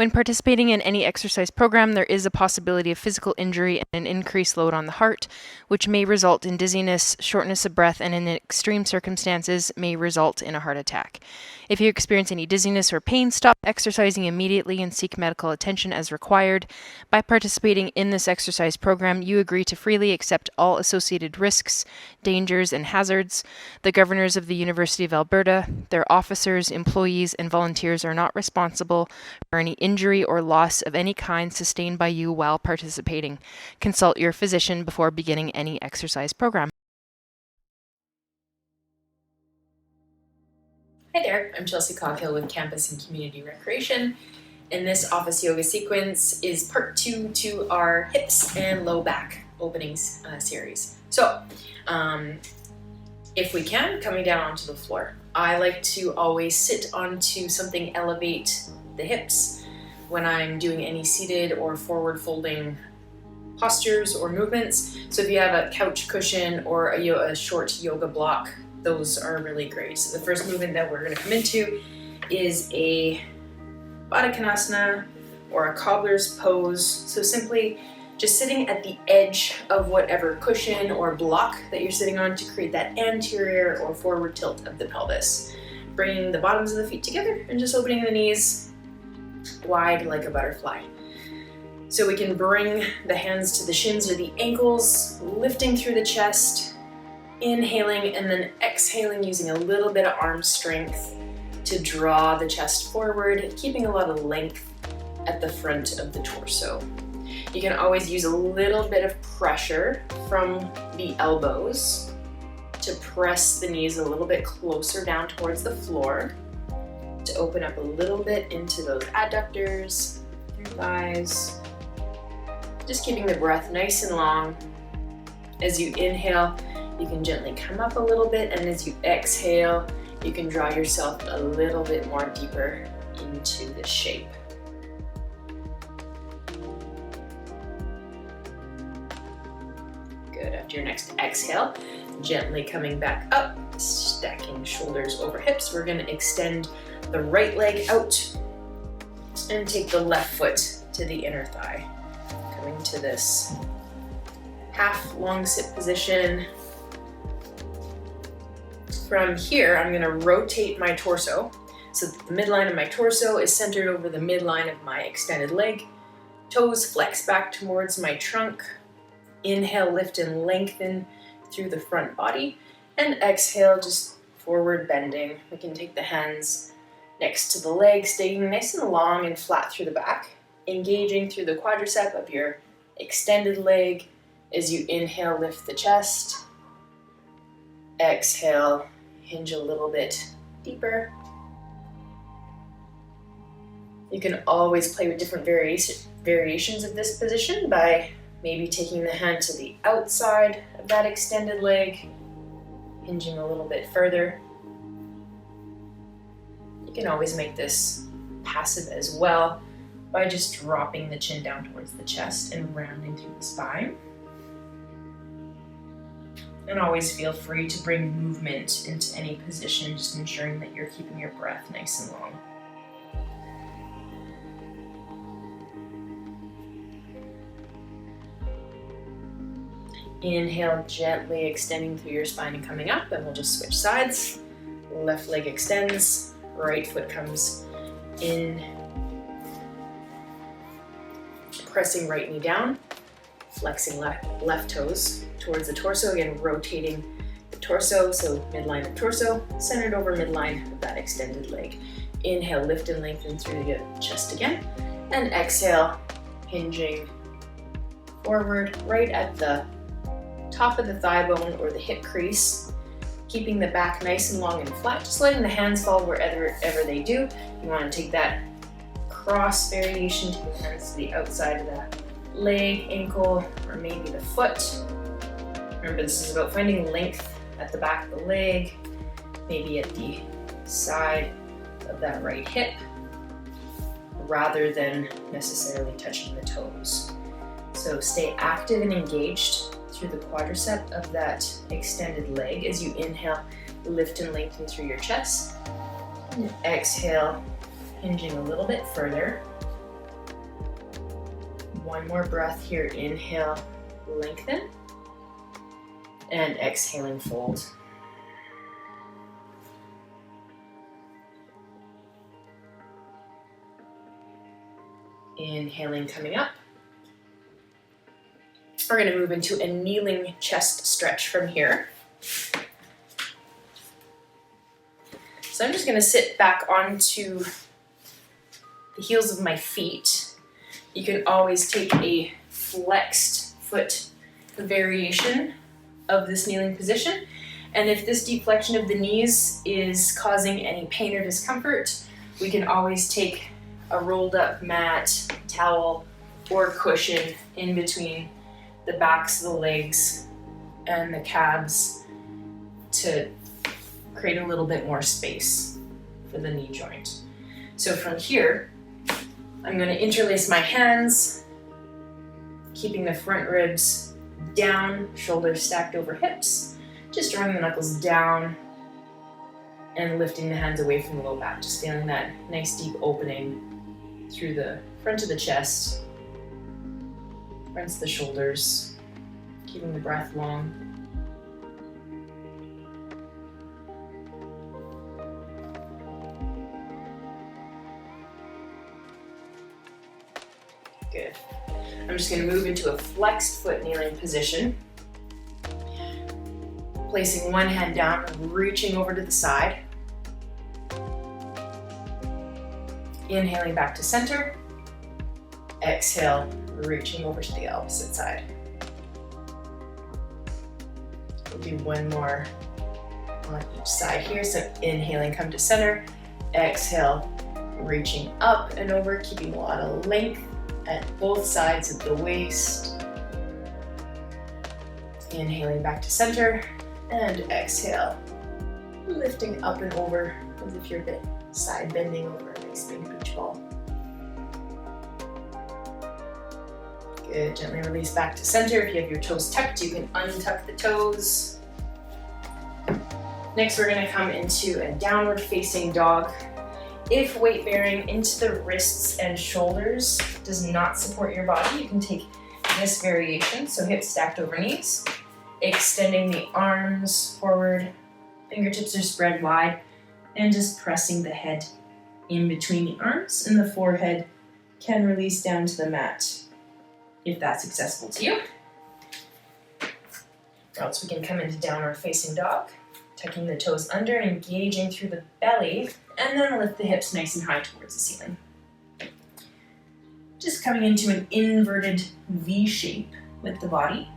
When participating in any exercise program, there is a possibility of physical injury and an increased load on the heart, which may result in dizziness, shortness of breath, and in extreme circumstances may result in a heart attack. If you experience any dizziness or pain, stop exercising immediately and seek medical attention as required. By participating in this exercise program, you agree to freely accept all associated risks, dangers, and hazards. The governors of the University of Alberta, their officers, employees, and volunteers are not responsible for any injury or loss of any kind sustained by you while participating. Consult your physician before beginning any exercise program. Hi there, I'm Chelsea Coghill with Campus and Community Recreation, and this office yoga sequence is part 2 to our hips and low back openings series. So, if we can, coming down onto the floor. I like to always sit onto something elevate the hips when I'm doing any seated or forward folding postures or movements. So if you have a couch cushion or a short yoga block, those are really great. So the first movement that we're going to come into is a Baddha Konasana or a cobbler's pose. So simply just sitting at the edge of whatever cushion or block that you're sitting on to create that anterior or forward tilt of the pelvis. Bringing the bottoms of the feet together and just opening the knees wide like a butterfly. So we can bring the hands to the shins or the ankles, lifting through the chest, inhaling and then exhaling using a little bit of arm strength to draw the chest forward, keeping a lot of length at the front of the torso. You can always use a little bit of pressure from the elbows to press the knees a little bit closer down towards the floor, to open up a little bit into those adductors, your thighs. Just keeping the breath nice and long. As you inhale, you can gently come up a little bit, and as you exhale, you can draw yourself a little bit more deeper into the shape. Good. After your next exhale, gently coming back up, stacking shoulders over hips. We're going to extend the right leg out and take the left foot to the inner thigh. Coming to this half long sit position. From here, I'm going to rotate my torso. So the midline of my torso is centered over the midline of my extended leg. Toes flex back towards my trunk. Inhale, lift and lengthen through the front body. And exhale, just forward bending. We can take the hands next to the leg, staying nice and long and flat through the back. Engaging through the quadricep of your extended leg. As you inhale, lift the chest. Exhale, hinge a little bit deeper. You can always play with different variations of this position by maybe taking the hand to the outside of that extended leg, hinging a little bit further. You can always make this passive as well by just dropping the chin down towards the chest and rounding through the spine. And always feel free to bring movement into any position, just ensuring that you're keeping your breath nice and long. Inhale, gently extending through your spine and coming up, and we'll just switch sides. Left leg extends, right foot comes in, pressing right knee down, flexing left toes towards the torso, again rotating the torso, so midline of torso, centered over midline of that extended leg. Inhale, lift and lengthen through the chest again, and exhale, hinging forward right at the top of the thigh bone or the hip crease, keeping the back nice and long and flat, just letting the hands fall wherever they do. You want to take that cross variation, take the hands to the outside of the leg, ankle, or maybe the foot. Remember, this is about finding length at the back of the leg, maybe at the side of that right hip, rather than necessarily touching the toes. So stay active and engaged through the quadricep of that extended leg. As you inhale, lift and lengthen through your chest. And exhale, hinging a little bit further. One more breath here. Inhale, lengthen. And exhaling, fold. Inhaling, coming up. We're going to move into a kneeling chest stretch from here. So I'm just going to sit back onto the heels of my feet. You can always take a flexed foot variation of this kneeling position. And if this deflection of the knees is causing any pain or discomfort, we can always take a rolled up mat, towel, or cushion in between the backs of the legs and the calves to create a little bit more space for the knee joint. So from here, I'm going to interlace my hands, keeping the front ribs down, shoulders stacked over hips, just drawing the knuckles down and lifting the hands away from the low back, just feeling that nice deep opening through the front of the chest, fronts of the shoulders, keeping the breath long. Good. I'm just going to move into a flexed foot kneeling position. Placing one hand down, reaching over to the side. Inhaling back to center. Exhale, reaching over to the opposite side. We'll do one more on each side here. So inhaling, come to center. Exhale, reaching up and over, keeping a lot of length at both sides of the waist. Inhaling back to center. And exhale, lifting up and over as if you're a bit side bending over a nice big beach ball. Good, gently release back to center. If you have your toes tucked, you can untuck the toes. Next, we're gonna come into a downward facing dog. If weight bearing into the wrists and shoulders does not support your body, you can take this variation, so hips stacked over knees. Extending the arms forward, fingertips are spread wide, and just pressing the head in between the arms, and the forehead can release down to the mat if that's accessible to you. Or else we can come into downward facing dog, tucking the toes under and engaging through the belly, and then lift the hips nice and high towards the ceiling. Just coming into an inverted V shape with the body.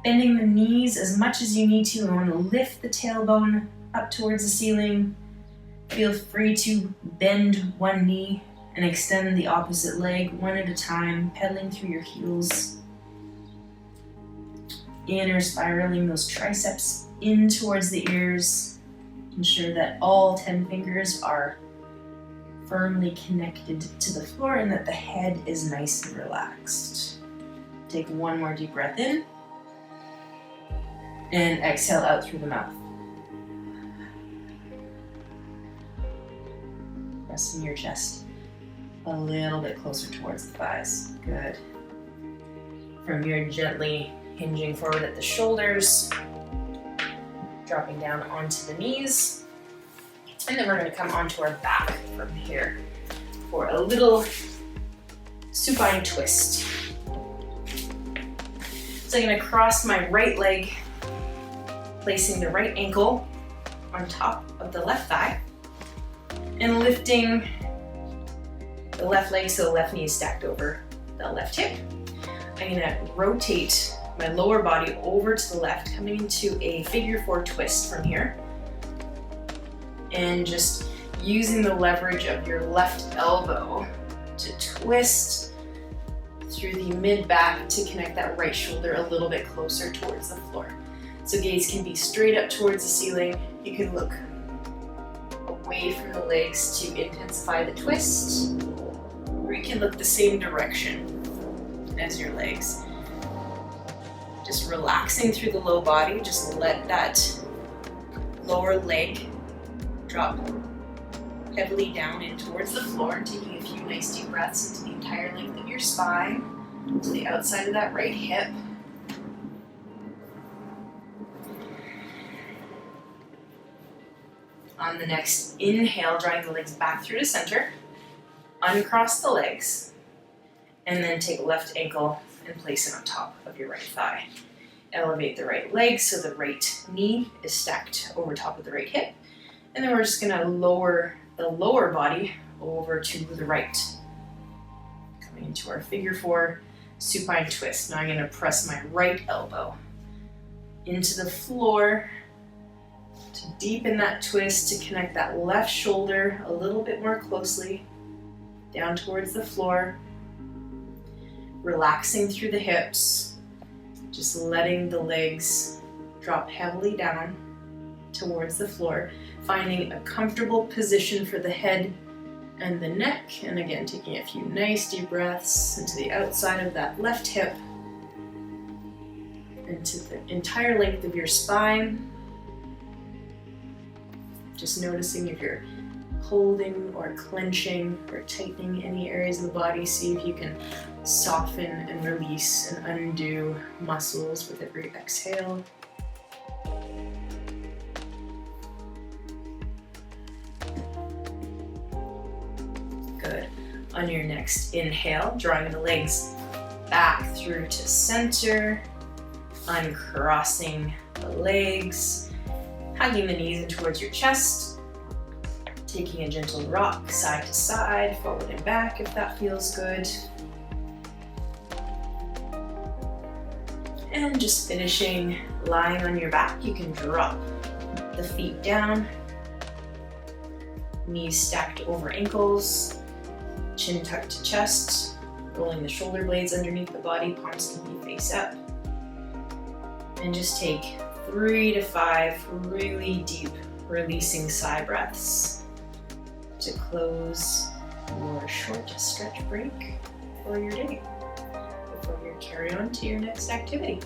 Bending the knees as much as you need to. You want to lift the tailbone up towards the ceiling. Feel free to bend one knee and extend the opposite leg one at a time, pedaling through your heels. Inner spiraling those triceps in towards the ears. Ensure that all 10 fingers are firmly connected to the floor and that the head is nice and relaxed. Take one more deep breath in. And exhale out through the mouth. Pressing your chest a little bit closer towards the thighs. Good. From here, gently hinging forward at the shoulders, dropping down onto the knees. And then we're going to come onto our back from here for a little supine twist. So I'm going to cross my right leg, placing the right ankle on top of the left thigh and lifting the left leg so the left knee is stacked over the left hip. I'm going to rotate my lower body over to the left, coming into a figure 4 twist from here. And just using the leverage of your left elbow to twist through the mid-back to connect that right shoulder a little bit closer towards the floor. So gaze can be straight up towards the ceiling. You can look away from the legs to intensify the twist, or you can look the same direction as your legs. Just relaxing through the low body, just let that lower leg drop heavily down in towards the floor, taking a few nice deep breaths into the entire length of your spine. to the outside of that right hip. On the next inhale, drawing the legs back through to center, uncross the legs, and then take left ankle and place it on top of your right thigh. Elevate the right leg so the right knee is stacked over top of the right hip. And then we're just gonna lower the lower body over to the right. Coming into our figure 4 supine twist. Now I'm gonna press my right elbow into the floor to deepen that twist, to connect that left shoulder a little bit more closely down towards the floor. Relaxing through the hips, just letting the legs drop heavily down towards the floor, finding a comfortable position for the head and the neck, and again taking a few nice deep breaths into the outside of that left hip, into the entire length of your spine. Just noticing if you're holding or clenching or tightening any areas of the body. See if you can soften and release and undo muscles with every exhale. Good. On your next inhale, drawing the legs back through to center, uncrossing the legs, hugging the knees in towards your chest, taking a gentle rock side to side, forward and back if that feels good. And just finishing lying on your back, you can drop the feet down, knees stacked over ankles, chin tucked to chest, rolling the shoulder blades underneath the body, palms can be face up. And just take 3 to 5 really deep releasing sigh breaths to close your short stretch break for your day before you carry on to your next activity.